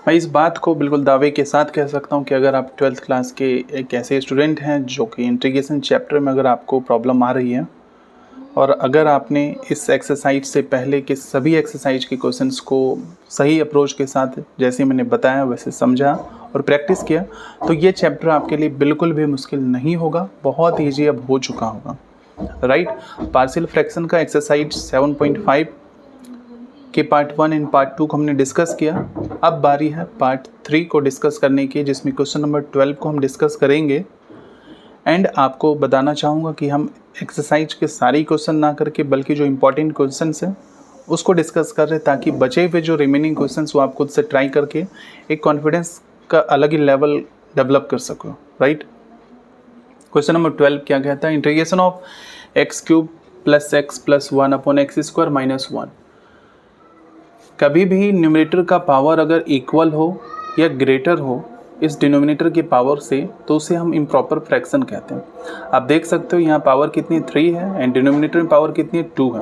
मैं इस बात को बिल्कुल दावे के साथ कह सकता हूँ कि अगर आप 12th क्लास के एक ऐसे स्टूडेंट हैं जो कि इंटीग्रेशन चैप्टर में अगर आपको प्रॉब्लम आ रही है और अगर आपने इस एक्सरसाइज से पहले के सभी एक्सरसाइज के क्वेश्चंस को सही अप्रोच के साथ जैसे मैंने बताया वैसे समझा और प्रैक्टिस किया, तो ये चैप्टर आपके लिए बिल्कुल भी मुश्किल नहीं होगा, बहुत ईजी अब हो चुका होगा। राइट, पार्शियल फ्रैक्शन का एक्सरसाइज 7.5 के पार्ट 1 एंड पार्ट 2 को हमने डिस्कस किया। अब बारी है पार्ट 3 को डिस्कस करने की, जिसमें क्वेश्चन नंबर 12 को हम डिस्कस करेंगे। एंड आपको बताना चाहूँगा कि हम एक्सरसाइज के सारे क्वेश्चन ना करके बल्कि जो इम्पोर्टेंट क्वेश्चन हैं उसको डिस्कस कर रहे हैं, ताकि बचे हुए जो रिमेनिंग क्वेश्चन वो आप खुद से ट्राई करके एक कॉन्फिडेंस का अलग ही लेवल डेवलप कर सको। राइट, क्वेश्चन नंबर 12 क्या कहता है, integration of x³ + x + 1/x² - 1। कभी भी न्यूमरेटर का पावर अगर इक्वल हो या ग्रेटर हो इस डिनोमिनेटर के पावर से, तो उसे हम इम्प्रॉपर फ्रैक्शन कहते हैं। आप देख सकते हो यहाँ पावर कितनी 3 है एंड डिनोमिनेटर में पावर कितनी 2 है।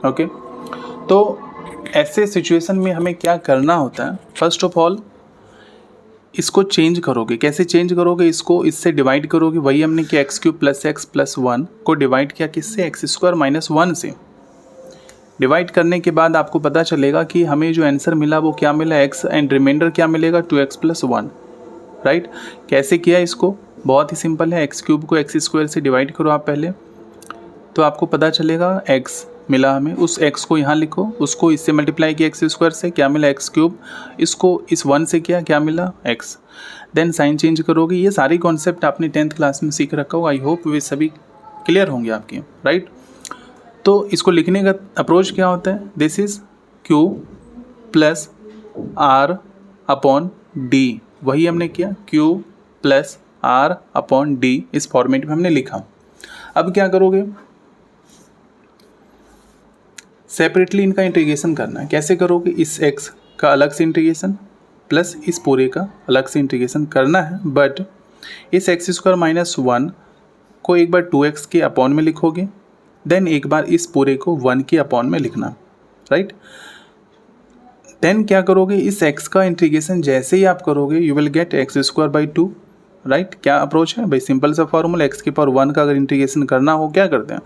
ओके, तो ऐसे सिचुएशन में हमें क्या करना होता है, फर्स्ट ऑफ ऑल इसको चेंज करोगे। कैसे चेंज करोगे, इसको इससे डिवाइड करोगे। वही हमने किया x³ + x + 1 को डिवाइड किया किससे, x² - 1 से। डिवाइड करने के बाद आपको पता चलेगा कि हमें जो आंसर मिला वो क्या मिला, x एंड रिमाइंडर क्या मिलेगा 2x + 1। राइट, कैसे किया इसको, बहुत ही सिंपल है। x³ को x² से डिवाइड करो आप पहले, तो आपको पता चलेगा x मिला हमें, उस x को यहाँ लिखो, उसको इससे मल्टीप्लाई किया x² से, क्या मिला x³, इसको इस 1 से किया, क्या मिला x। देन साइन चेंज करोगे। ये सारी कॉन्सेप्ट आपने 10th क्लास में सीख रखा हो, आई होप वे सभी क्लियर होंगे आपके। राइट, तो इसको लिखने का अप्रोच क्या होता है, दिस इज q + r/d। वही हमने किया, q + r/d इस फॉर्मेट में हमने लिखा। अब क्या करोगे, सेपरेटली इनका इंटीग्रेशन करना है। कैसे करोगे, इस x का अलग से इंटीग्रेशन प्लस इस पूरे का अलग से इंटीग्रेशन करना है, बट इस x² - 1 को एक बार 2x के अपॉन में लिखोगे, देन एक बार इस पूरे को 1 के अपॉन में लिखना। राइट, देन क्या करोगे, इस x का इंटीग्रेशन जैसे ही आप करोगे you will get x² / 2। Right, क्या अप्रोच है भाई, सिंपल सा फॉर्मूला, x की पावर 1 का अगर इंटीग्रेशन करना हो क्या करते हैं,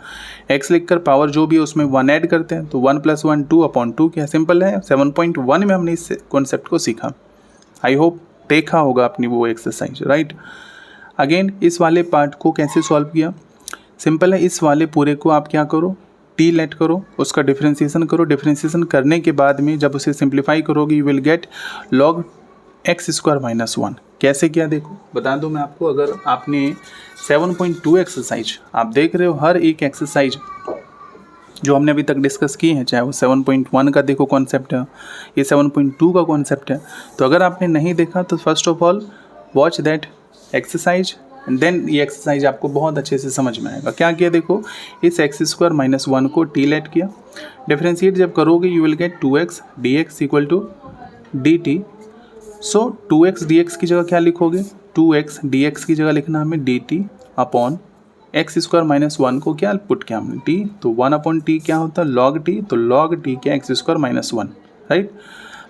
x लिखकर पावर जो भी है उसमें 1 ऐड करते हैं, तो 1 + 1 2/2 क्या सिंपल है। 7.1 में हमने इस कॉन्सेप्ट को सीखा, आई होप देखा होगा अपनी वो एक्सरसाइज। राइट, अगेन इस वाले पार्ट को कैसे सॉल्व किया, सिंपल है। इस वाले पूरे को आप क्या करो, t लेट करो, उसका डिफ्रेंसिएशन करो। डिफ्रेंसिएशन करने के बाद में जब उसे सिंप्लीफाई करोगे you will get log x² - 1। कैसे किया देखो, बता दो मैं आपको। अगर आपने 7.2 एक्सरसाइज आप देख रहे हो, हर एक एक्सरसाइज जो हमने अभी तक डिस्कस की है, चाहे वो 7.1 का देखो कॉन्सेप्ट है, ये 7.2 का कॉन्सेप्ट है, तो अगर आपने नहीं देखा तो first of all watch that exercise and then ये एक्सरसाइज आपको बहुत अच्छे से समझ में आएगा। क्या किया देखो, इस x² - 1 को t लेट किया, डिफ्रेंशिएट जब करोगे you will get 2x dx = dt। So 2x dx की जगह क्या लिखोगे, 2x dx की जगह लिखना हमें dt अपॉन x² - 1 को क्या पुट किया हमने t, तो 1/t क्या होता है log t, तो log t क्या x² - 1। राइट,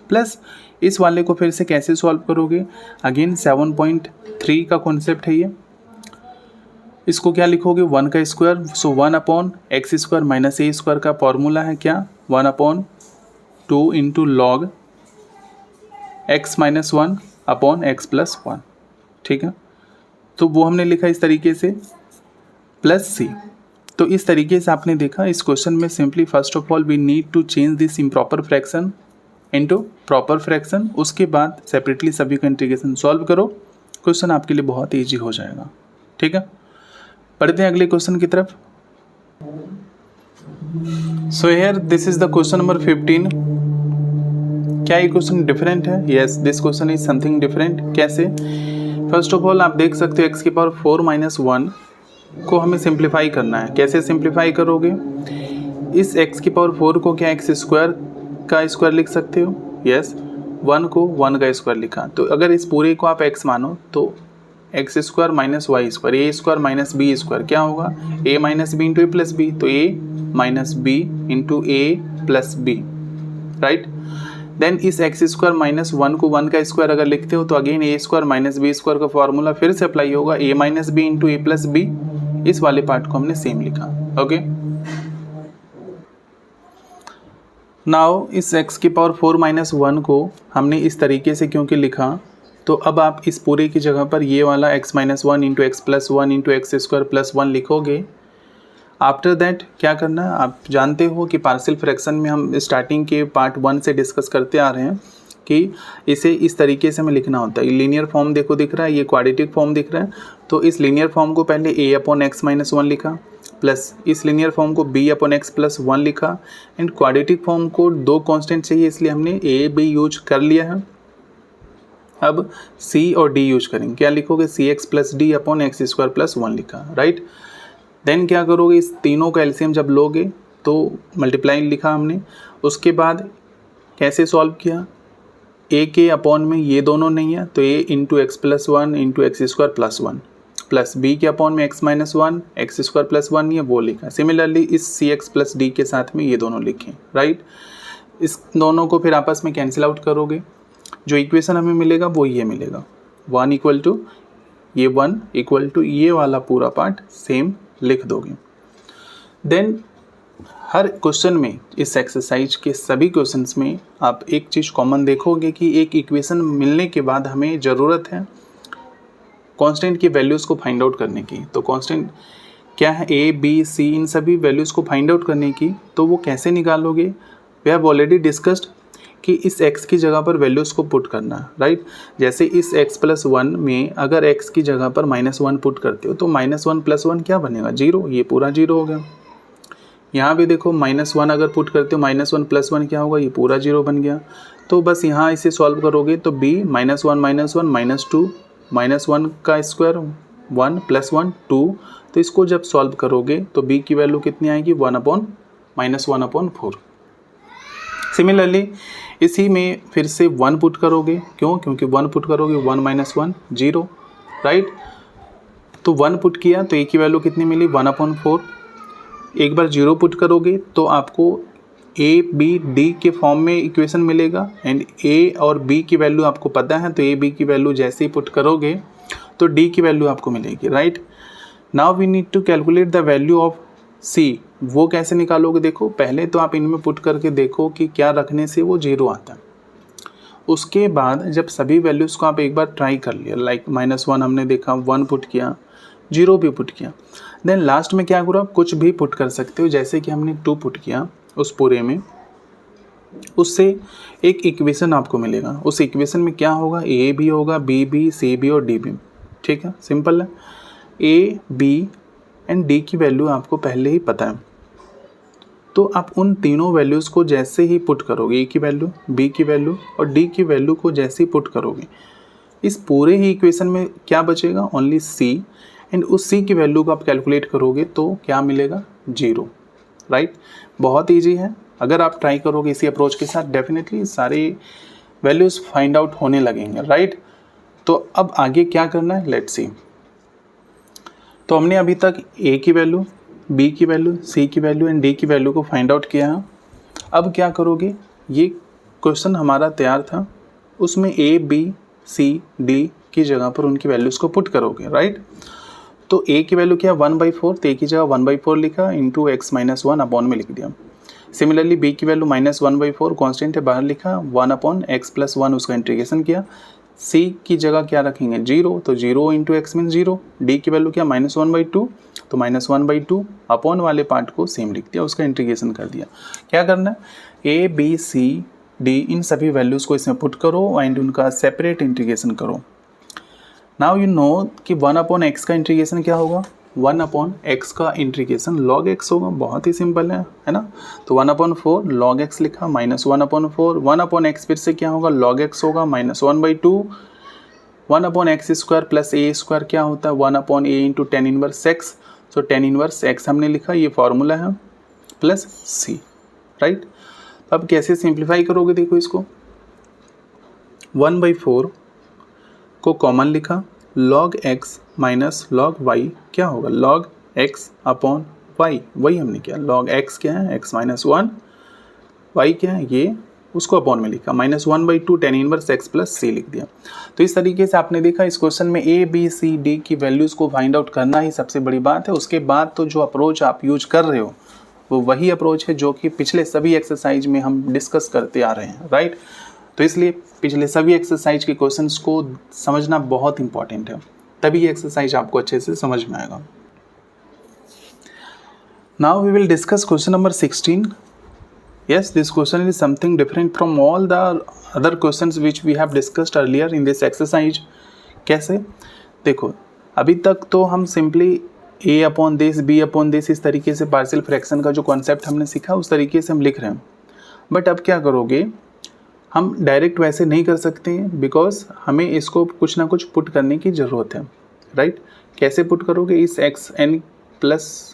प्लस इस वाले को फिर से कैसे सॉल्व करोगे, अगेन 7.3 का कॉन्सेप्ट है ये, इसको क्या लिखोगे 1 का स्क्वायर, सो 1/x² - a² का फॉर्मूला है क्या 1/2 × log x - 1/x + 1। ठीक है, तो वो हमने लिखा इस तरीके से, प्लस c। तो इस तरीके से आपने देखा इस क्वेश्चन में simply first of all we need to change this improper fraction into proper fraction. उसके बाद सेपरेटली सभी का इंटीग्रेशन सॉल्व करो, क्वेश्चन आपके लिए बहुत ईजी हो जाएगा। ठीक है, पढ़ते हैं अगले क्वेश्चन की तरफ। So here this is the question number 15। क्या ये क्वेश्चन डिफरेंट है? Yes, this question is something different. कैसे? फर्स्ट ऑफ ऑल आप देख सकते हो x की पावर 4 - 1 को हमें सिंप्लीफाई करना है। कैसे सिंप्लीफाई करोगे, इस x की पावर 4 को क्या x² का स्क्वायर लिख सकते हो, यस, 1 को 1 का स्क्वायर लिखा, तो अगर इस पूरे को आप x मानो तो x² - y² a² - b² क्या होगा, a - b × a + b, तो a - b × a + b। Right, then इस एक्स स्क्वायर माइनस 1 को 1 का स्क्वायर अगर लिखते हो तो अगेन ए स्क्वायर माइनस बी स्क्वायर का फॉर्मूला फिर से अप्लाई होगा, ए माइनस बी इंटू ए प्लस बी। इस वाले पार्ट को हमने सेम लिखा। ओके, नाउ इस x की पावर 4 माइनस 1 को हमने इस तरीके से क्योंकि लिखा, तो अब आप इस पूरे की जगह पर ये वाला x minus 1 into x plus 1 into x square plus 1 लिखोगे। आफ्टर दैट क्या करना है, आप जानते हो कि पार्शियल फ्रैक्शन में हम स्टार्टिंग के पार्ट 1 से डिस्कस करते आ रहे हैं कि इसे इस तरीके से हमें लिखना होता है। लीनियर फॉर्म देखो दिख रहा है, ये क्वाड्रेटिक फॉर्म दिख रहा है, तो इस लीनियर फॉर्म को पहले a अपॉन एक्स माइनस 1 लिखा, प्लस इस लीनियर फॉर्म को b अपॉन एक्स प्लस 1 लिखा, एंड क्वाड्रेटिक फॉर्म को दो कांस्टेंट चाहिए इसलिए हमने a b यूज कर लिया है। अब c और d यूज करेंगे, क्या लिखोगे, C X plus D upon X square plus 1 लिखा, राइट। देन क्या करोगे, इस तीनों का एलसीएम जब लोगे तो मल्टीप्लाई लिखा हमने। उसके बाद कैसे सॉल्व किया, a के अपॉन में ये दोनों नहीं है तो a into x plus 1 into x square plus 1, plus b के अपॉन में x minus 1 x square plus 1 ये वो लिखा। सिमिलरली इस सी एक्स प्लस डी के साथ में ये दोनों लिखें, राइट। इस दोनों को फिर आपस में कैंसिल आउट करोगे, जो इक्वेशन हमें मिलेगा वो ये मिलेगा, 1 इक्वल टू ये 1 इक्वल टू ये वाला पूरा पार्ट सेम लिख दोगे। देन हर क्वेश्चन में, इस एक्सरसाइज के सभी क्वेश्चंस में आप एक चीज़ कॉमन देखोगे कि एक इक्वेशन मिलने के बाद हमें ज़रूरत है कांस्टेंट की वैल्यूज़ को फाइंड आउट करने की। तो कांस्टेंट क्या है, ए बी सी, इन सभी वैल्यूज़ को फाइंड आउट करने की। तो वो कैसे निकालोगे, वी हैव ऑलरेडी डिस्कस्ड कि इस x की जगह पर वैल्यूज़ को पुट करना है, राइट। जैसे इस x प्लस 1 में अगर x की जगह पर माइनस 1 पुट करते हो तो माइनस 1 प्लस 1 क्या बनेगा, 0, ये पूरा 0 हो गया। यहाँ भी देखो माइनस 1 अगर पुट करते हो, माइनस 1 प्लस 1 क्या होगा, ये पूरा 0 बन गया। तो बस यहाँ इसे सॉल्व करोगे तो b माइनस 1 माइनस 2 माइनस 1 का स्क्वायर 1 प्लस 1 2, तो इसको जब सॉल्व करोगे तो b की वैल्यू कितनी आएगी, 1 अपॉन माइनस 1 अपॉन 4। सिमिलरली इसी में फिर से 1 पुट करोगे, क्यों, क्योंकि 1 पुट करोगे 1 माइनस 1 0, राइट। तो 1 पुट किया तो a की वैल्यू कितनी मिली, 1 अपॉन 4। एक बार 0 पुट करोगे तो आपको a b d के फॉर्म में इक्वेशन मिलेगा, एंड a और b की वैल्यू आपको पता है, तो a b की वैल्यू जैसे ही पुट करोगे तो d की वैल्यू आपको मिलेगी, right. Now we need to calculate the value of c। वो कैसे निकालोगे, देखो पहले तो आप इनमें पुट करके देखो कि क्या रखने से वो 0 आता है। उसके बाद जब सभी वैल्यूज़ को आप एक बार ट्राई कर लिया, लाइक माइनस 1 हमने देखा, 1 पुट किया, 0 भी पुट किया, देन लास्ट में क्या करो, आप कुछ भी पुट कर सकते हो। जैसे कि हमने 2 पुट किया उस पूरे में, उससे एक इक्वेशन आपको मिलेगा। उस इक्वेशन में क्या होगा, a भी होगा, b भी, c भी और d भी, ठीक है, सिंपल है। a b एंड d की वैल्यू आपको पहले ही पता है, तो आप उन तीनों वैल्यूज़ को जैसे ही पुट करोगे, a की वैल्यू, b की वैल्यू और d की वैल्यू को जैसे ही पुट करोगे, इस पूरे ही इक्वेशन में क्या बचेगा, ओनली c, एंड उस c की वैल्यू को आप कैलकुलेट करोगे तो क्या मिलेगा, 0, राइट। बहुत ईजी है, अगर आप ट्राई करोगे इसी अप्रोच के साथ, डेफिनेटली सारे वैल्यूज़ फाइंड आउट होने लगेंगे, राइट। तो अब आगे क्या करना है, लेट्स सी। तो हमने अभी तक a की वैल्यू, b की वैल्यू, c की वैल्यू एंड d की वैल्यू को फाइंड आउट किया है। अब क्या करोगे, ये क्वेश्चन हमारा तैयार था, उसमें a b c d की जगह पर उनकी वैल्यूज़ को पुट करोगे, राइट। तो a की वैल्यू क्या है, 1/4, तो a की जगह 1/4 लिखा, इंटू एक्स माइनस 1 अपॉन में लिख दिया। सिमिलरली b की वैल्यू माइनस 1/4 कॉन्स्टेंट है, बाहर लिखा, 1 अपॉन एक्स प्लस 1 उसका इंटीग्रेशन किया। c की जगह क्या रखेंगे, 0, तो 0 इंटू एक्स मीन 0। d की वैल्यू क्या, माइनस 1/2, तो माइनस 1/2 अपॉन वाले पार्ट को सेम लिख दिया, उसका इंटीग्रेशन कर दिया। क्या करना है, a b c d इन सभी वैल्यूज़ को इसमें पुट करो एंड उनका सेपरेट इंटीग्रेशन करो। नाउ यू नो कि 1 अपॉन एक्स का इंटीग्रेशन क्या होगा, 1 अपॉन एक्स का इंटीग्रेशन log x होगा, बहुत ही सिंपल है ना। तो 1/4 log x लिखा, माइनस 1/4, 1 अपॉन एक्स फिर से क्या होगा, log x होगा, minus 1/2, 1 upon X square plus A square क्या होता है, 1 upon A into tan inverse X. So tan inverse X हमने लिखा, ये फॉर्मूला है, प्लस सी, राइट। अब कैसे सिंप्लीफाई करोगे, देखो इसको, 1/4 को कॉमन लिखा, log x minus log y क्या होगा, log x अपॉन y, वही हमने किया। log x क्या है, x माइनस 1, y क्या है, ये उसको अपॉन में लिखा, -1/2 tan inverse x plus c लिख दिया। तो इस तरीके से आपने देखा इस क्वेश्चन में a b c d की वैल्यूज़ को फाइंड आउट करना ही सबसे बड़ी बात है। उसके बाद तो जो अप्रोच आप यूज कर रहे हो वो वही अप्रोच है जो कि पिछले सभी एक्सरसाइज में हम डिस्कस करते आ रहे हैं, राइट। तो इसलिए पिछले सभी एक्सरसाइज के क्वेश्चंस को समझना बहुत इंपॉर्टेंट है, तभी ये एक्सरसाइज आपको अच्छे से समझ में आएगा। Now we will discuss question number 16। Yes, this question is something different from all the other questions which we have discussed earlier in this exercise। कैसे? देखो, अभी तक तो हम simply a upon this b upon this इस तरीके से partial fraction का जो कॉन्सेप्ट हमने सीखा उस तरीके से हम लिख रहे हैं। बट अब क्या करोगे, हम डायरेक्ट वैसे नहीं कर सकते हैं बिकॉज हमें इसको कुछ ना कुछ पुट करने की ज़रूरत है, राइट। कैसे पुट करोगे, इस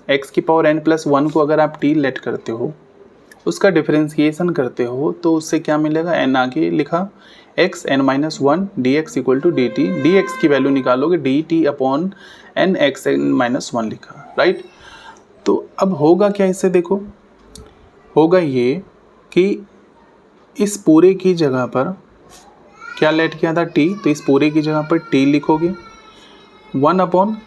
x की पावर n प्लस 1 को अगर आप t लेट करते हो, उसका डिफरेंशिएशन करते हो तो उससे क्या मिलेगा, n आगे लिखा x n-1 dx equal to dt, dx की वैल्यू निकालोगे dt अपॉन n x n-1 लिखा, राइट। तो अब होगा क्या इससे, देखो होगा ये कि इस पूरे की जगह पर क्या लेट किया था t, तो इस पूरे की जगह पर t लिखोगे, 1 अपॉन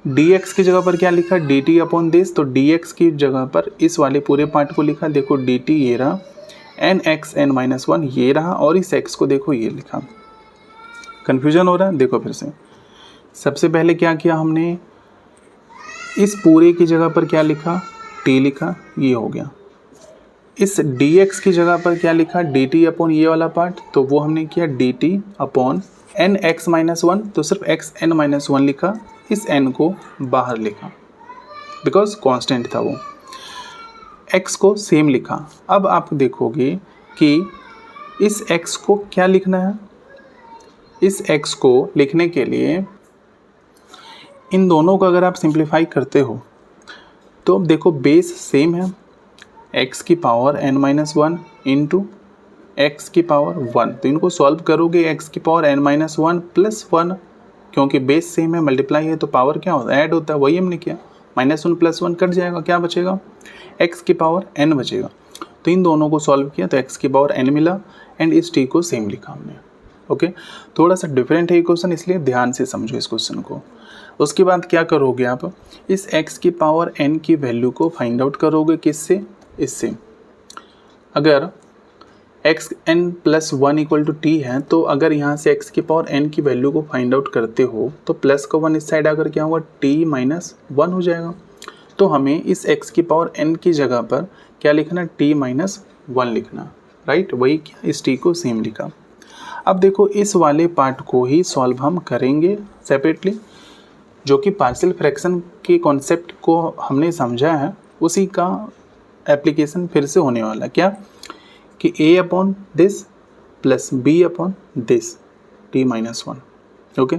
dx की जगह पर क्या लिखा dt अपॉन दिस, तो dx की जगह पर इस वाले पूरे पार्ट को लिखा, देखो dt ये रहा, nx n-1 ये रहा, और इस x को देखो ये लिखा। कन्फ्यूजन हो रहा है, देखो फिर से। सबसे पहले क्या किया हमने, इस पूरे की जगह पर क्या लिखा t लिखा, ये हो गया। इस dx की जगह पर क्या लिखा dt अपॉन ये वाला पार्ट, तो वो हमने किया dt अपॉन nx-1, तो सिर्फ x n-1 लिखा, इस n को बाहर लिखा बिकॉज कांस्टेंट था वो, x को सेम लिखा। अब आप देखोगे कि इस x को क्या लिखना है, इस x को लिखने के लिए इन दोनों को अगर आप सिंप्लीफाई करते हो तो देखो बेस सेम है, x की पावर n-1 इंटू x की पावर 1, तो इनको सॉल्व करोगे x की पावर n-1 प्लस 1, क्योंकि बेस सेम है, मल्टीप्लाई है तो पावर क्या होता है, ऐड होता है, वही हमने किया। -1 प्लस 1 कट जाएगा, क्या बचेगा, x की पावर n बचेगा। तो इन दोनों को सॉल्व किया तो x की पावर n मिला एंड इस t को सेम लिखा हमने, ओके। थोड़ा सा डिफरेंट है ये क्वेश्चन, इसलिए ध्यान से समझो इस क्वेश्चन को। उसके बाद क्या करोगे आप, इस x की पावर n की वैल्यू को फाइंड आउट करोगे, किससे, इससे। अगर x n+1 equal to t है, तो अगर यहाँ से x की पावर n की वैल्यू को फाइंड आउट करते हो तो प्लस का 1 इस साइड आकर क्या होगा, t-1 हो जाएगा। तो हमें इस x की पावर n की जगह पर क्या लिखना, t-1 लिखना, राइट। वही क्या, इस t को सेम लिखा। अब देखो इस वाले पार्ट को ही सॉल्व हम करेंगे सेपरेटली, जो कि पार्शियल फ्रैक्शन के कॉन्सेप्ट को हमने समझा है उसी का एप्लीकेशन फिर से होने वाला। क्या कि a upon this plus b upon this t-1, okay.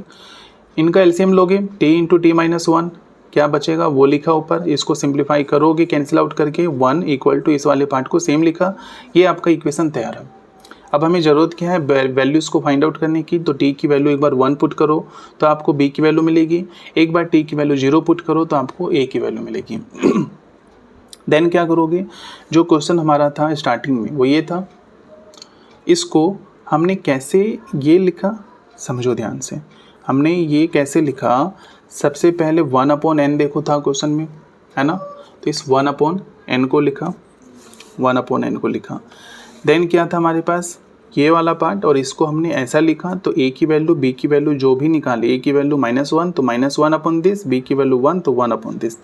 इनका एलसीएम लोगे, t इंटू t-1 क्या बचेगा वो लिखा ऊपर, इसको सिंप्लीफाई करोगे कैंसिल आउट करके, 1 इक्वल टू इस वाले पार्ट को सेम लिखा, ये आपका इक्वेशन तैयार है। अब हमें ज़रूरत क्या है, वैल्यूज़ को फाइंड आउट करने की। तो t की वैल्यू एक बार 1 पुट करो तो आपको b की वैल्यू मिलेगी, एक बार t की वैल्यू 0 पुट करो तो आपको a की वैल्यू मिलेगी। देन क्या करोगे, जो क्वेश्चन हमारा था स्टार्टिंग में वो ये था, इसको हमने कैसे ये लिखा, समझो ध्यान से। हमने ये कैसे लिखा, सबसे पहले 1/n देखो था क्वेश्चन में, है ना। तो इस 1/n को लिखा, 1/n को लिखा। देन क्या था हमारे पास, ये वाला पार्ट, और इसको हमने ऐसा लिखा। तो a की वैल्यू b की वैल्यू जो भी निकाले, a की वैल्यू -1 तो -1 अपॉन दिस, b की वैल्यू 1 तो 1 अपॉन दिस,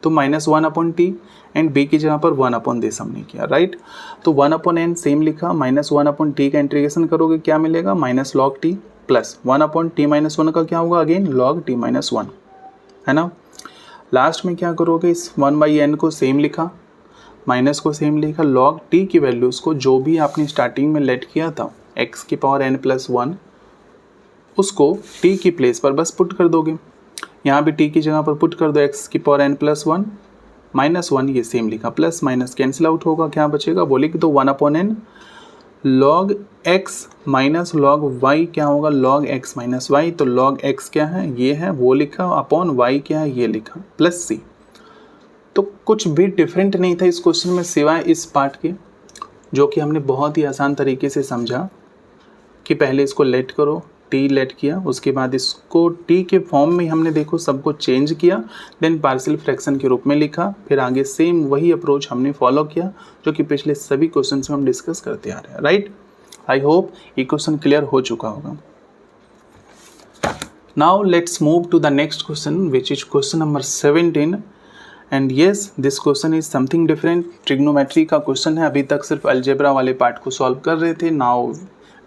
तो -1 अपॉन t एंड b की जगह पर 1 अपॉन दिस हमने किया, राइट। तो 1/n सेम लिखा, -1 अपॉन t का इंटीग्रेशन करोगे क्या मिलेगा, -log t plus 1 upon t-1 का क्या होगा, अगेन log t-1, है ना। लास्ट में क्या करोगे, इस 1/n को सेम लिखा, माइनस को सेम लिखा, log t की वैल्यूज़ को जो भी आपने स्टार्टिंग में लेट किया था x की पावर n+1 उसको t की प्लेस पर बस पुट कर दोगे। यहाँ भी t की जगह पर पुट कर दो x की पावर n+1 -1, ये सेम लिखा, प्लस माइनस कैंसिल आउट होगा, क्या बचेगा वो लिख दो, 1/n log x minus log y क्या होगा, log x माइनस वाई। तो log x क्या है, ये है, वो लिखा, अपॉन y क्या है, ये लिखा, प्लस c। तो कुछ भी डिफरेंट नहीं था इस क्वेश्चन में सिवाय इस पार्ट के जो कि हमने बहुत ही आसान तरीके से समझा कि पहले इसको लेट करो, टी लेट किया, उसके बाद इसको टी के फॉर्म में हमने देखो सबको चेंज किया, देन पार्शियल फ्रैक्शन के रूप में लिखा, फिर आगे सेम वही अप्रोच हमने फॉलो किया जो कि पिछले सभी क्वेश्चन में हम डिस्कस करते आ रहे हैं, राइट। आई होप ये क्वेश्चन क्लियर हो चुका होगा। Now let's move to the next question which is question number 17 and yes this question is something different. Trigonometry का क्वेश्चन है, अभी तक सिर्फ अलजेब्रा वाले पार्ट को सॉल्व कर रहे थे, now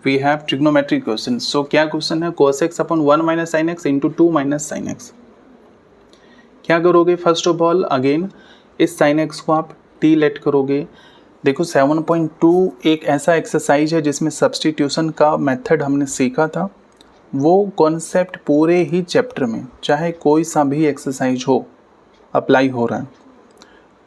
we have trigonometric question। so क्या क्वेश्चन है, cos x upon 1 minus sin x into 2 minus sin x। क्या करोगे, फर्स्ट ऑफ ऑल अगेन इस sin x को आप t लेट करोगे। देखो 7.2 एक ऐसा एक्सरसाइज है जिसमें सब्स्टिट्यूशन का मेथड हमने सीखा था, वो कॉन्सेप्ट पूरे ही चैप्टर में चाहे कोई सा भी एक्सरसाइज हो अप्लाई हो रहा है,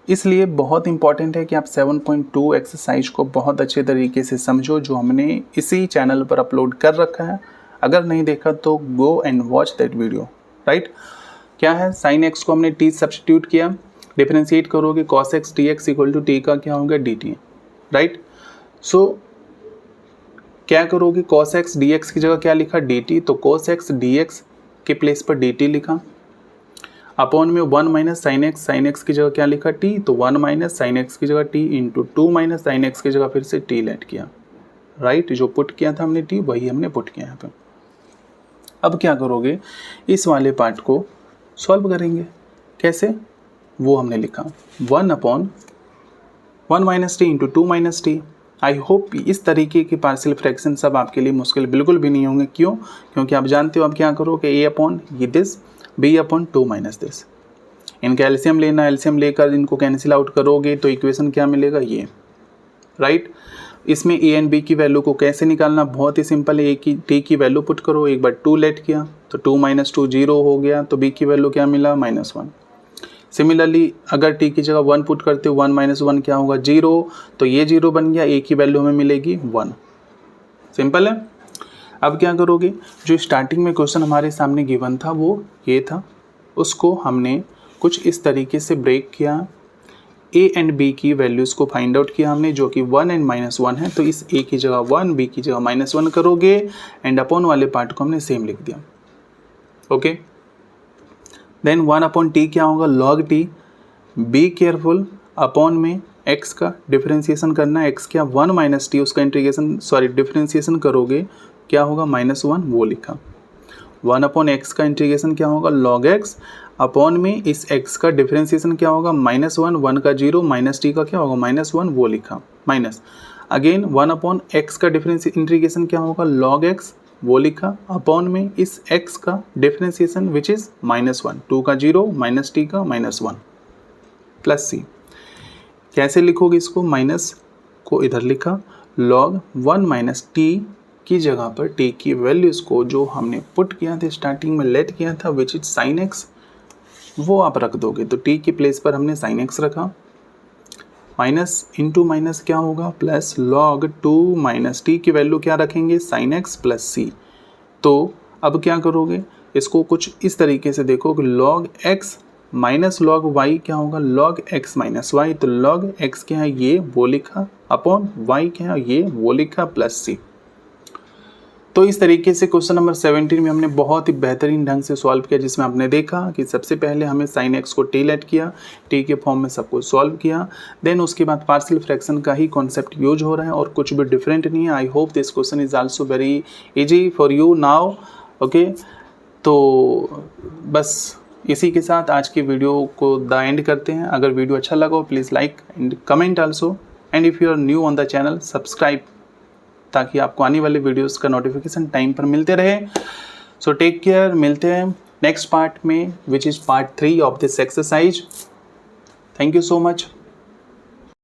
इसलिए बहुत इंपॉर्टेंट है कि आप 7.2 एक्सरसाइज को बहुत अच्छे तरीके से समझो जो हमने इसी चैनल पर अपलोड कर रखा है। अगर नहीं देखा तो go and watch that video, right. क्या है, साइन एक्स को हमने टी सब्स्टिट्यूट किया, डिफरेंशिएट करोगे cos X D X equal to T का क्या होगा डी टी, राइट। सो क्या करोगे, कॉस एक्स डी एक्स की जगह क्या लिखा डी टी, तो कॉस एक्स डी एक्स के प्लेस पर डी टी लिखा, अपॉन में 1 माइनस साइन एक्स की जगह क्या लिखा टी, तो 1 माइनस साइन एक्स की जगह T into 2 minus sine x की जगह फिर से टी लेट किया, राइट। जो पुट किया था हमने टी वही हमने पुट किया यहाँ पे। अब क्या करोगे, इस वाले पार्ट को सॉल्व करेंगे, कैसे वो हमने लिखा 1 upon 1 minus T into 2 minus T. I hope इस तरीके के पार्शियल फ्रैक्शन सब आपके लिए मुश्किल बिल्कुल भी नहीं होंगे, क्यों, क्योंकि आप जानते हो आप क्या करोगे, ए अपॉन ये this B upon 2 minus this, इनका एलसीएम लेना, एलसीएम लेकर इनको कैंसिल आउट करोगे तो इक्वेशन क्या मिलेगा ये, राइट। इसमें ए एंड बी की वैल्यू को कैसे निकालना, बहुत ही सिंपल है, ए की टी की वैल्यू पुट करो, एक बार 2 लेट किया तो 2 माइनस 2 0 हो गया, तो बी की वैल्यू क्या मिला -1। सिमिलरली अगर टी की जगह 1 पुट करते हो 1 माइनस 1 क्या होगा 0, तो ये 0 बन गया, ए की वैल्यू हमें मिलेगी 1, सिंपल है। अब क्या करोगे, जो स्टार्टिंग में क्वेश्चन हमारे सामने गिवन था वो ये था, उसको हमने कुछ इस तरीके से ब्रेक किया, ए एंड बी की वैल्यूज़ को फाइंड आउट किया हमने जो कि 1 एंड -1 है, तो इस ए की जगह 1 बी की जगह -1 करोगे एंड अपॉन वाले पार्ट को हमने सेम लिख दिया, ओके। देन 1 अपॉन टी क्या होगा log T, be careful, upon में x का डिफरेंशिएशन करना है, x क्या 1 माइनस टी, उसका इंटीग्रेशन डिफरेंशिएशन करोगे क्या होगा -1 वो लिखा, 1 अपॉन एक्स का इंटीग्रेशन क्या होगा log x, अपॉन में इस x का डिफरेंशिएशन क्या होगा -1, 1 का 0 माइनस टी का क्या होगा -1 वो लिखा, माइनस अगेन 1 अपॉन एक्स का इंटीग्रेशन क्या होगा log x वो लिखा, अपॉन में इस x का डिफरेंशिएशन विच इज़ -1, 2 का 0 माइनस टी का -1 प्लस सी। कैसे लिखोगे इसको, माइनस को इधर लिखा, log 1 माइनस टी की जगह पर t की वैल्यूज़ को जो हमने पुट किया था स्टार्टिंग में लेट किया था विच इज साइन एक्स, वो आप रख दोगे, तो t की प्लेस पर हमने साइन एक्स रखा, माइनस इंटू माइनस क्या होगा प्लस log 2 माइनस टी की वैल्यू क्या रखेंगे साइन एक्स प्लस सी। तो अब क्या करोगे, इसको कुछ इस तरीके से देखो कि log x minus log y क्या होगा log x माइनस वाई, तो log x क्या है ये वो लिखा, अपॉन y क्या है ये वो लिखा प्लस सी। तो इस तरीके से क्वेश्चन नंबर 17 में हमने बहुत ही बेहतरीन ढंग से सॉल्व किया, जिसमें आपने देखा कि सबसे पहले हमें साइन एक्स को टी लेट किया, टी के फॉर्म में सबको सॉल्व किया, देन उसके बाद पार्शियल फ्रैक्शन का ही कॉन्सेप्ट यूज हो रहा है और कुछ भी डिफरेंट नहीं है। I hope this question is also very easy for you now, okay. तो बस इसी के साथ आज की वीडियो को द एंड करते हैं। अगर वीडियो अच्छा लगा हो please like and comment also, and if you are new on the channel subscribe, ताकि आपको आने वाले वीडियोस का नोटिफिकेशन टाइम पर मिलते रहे। सो टेक केयर, मिलते हैं नेक्स्ट पार्ट में which is part 3 of this exercise. Thank you so much.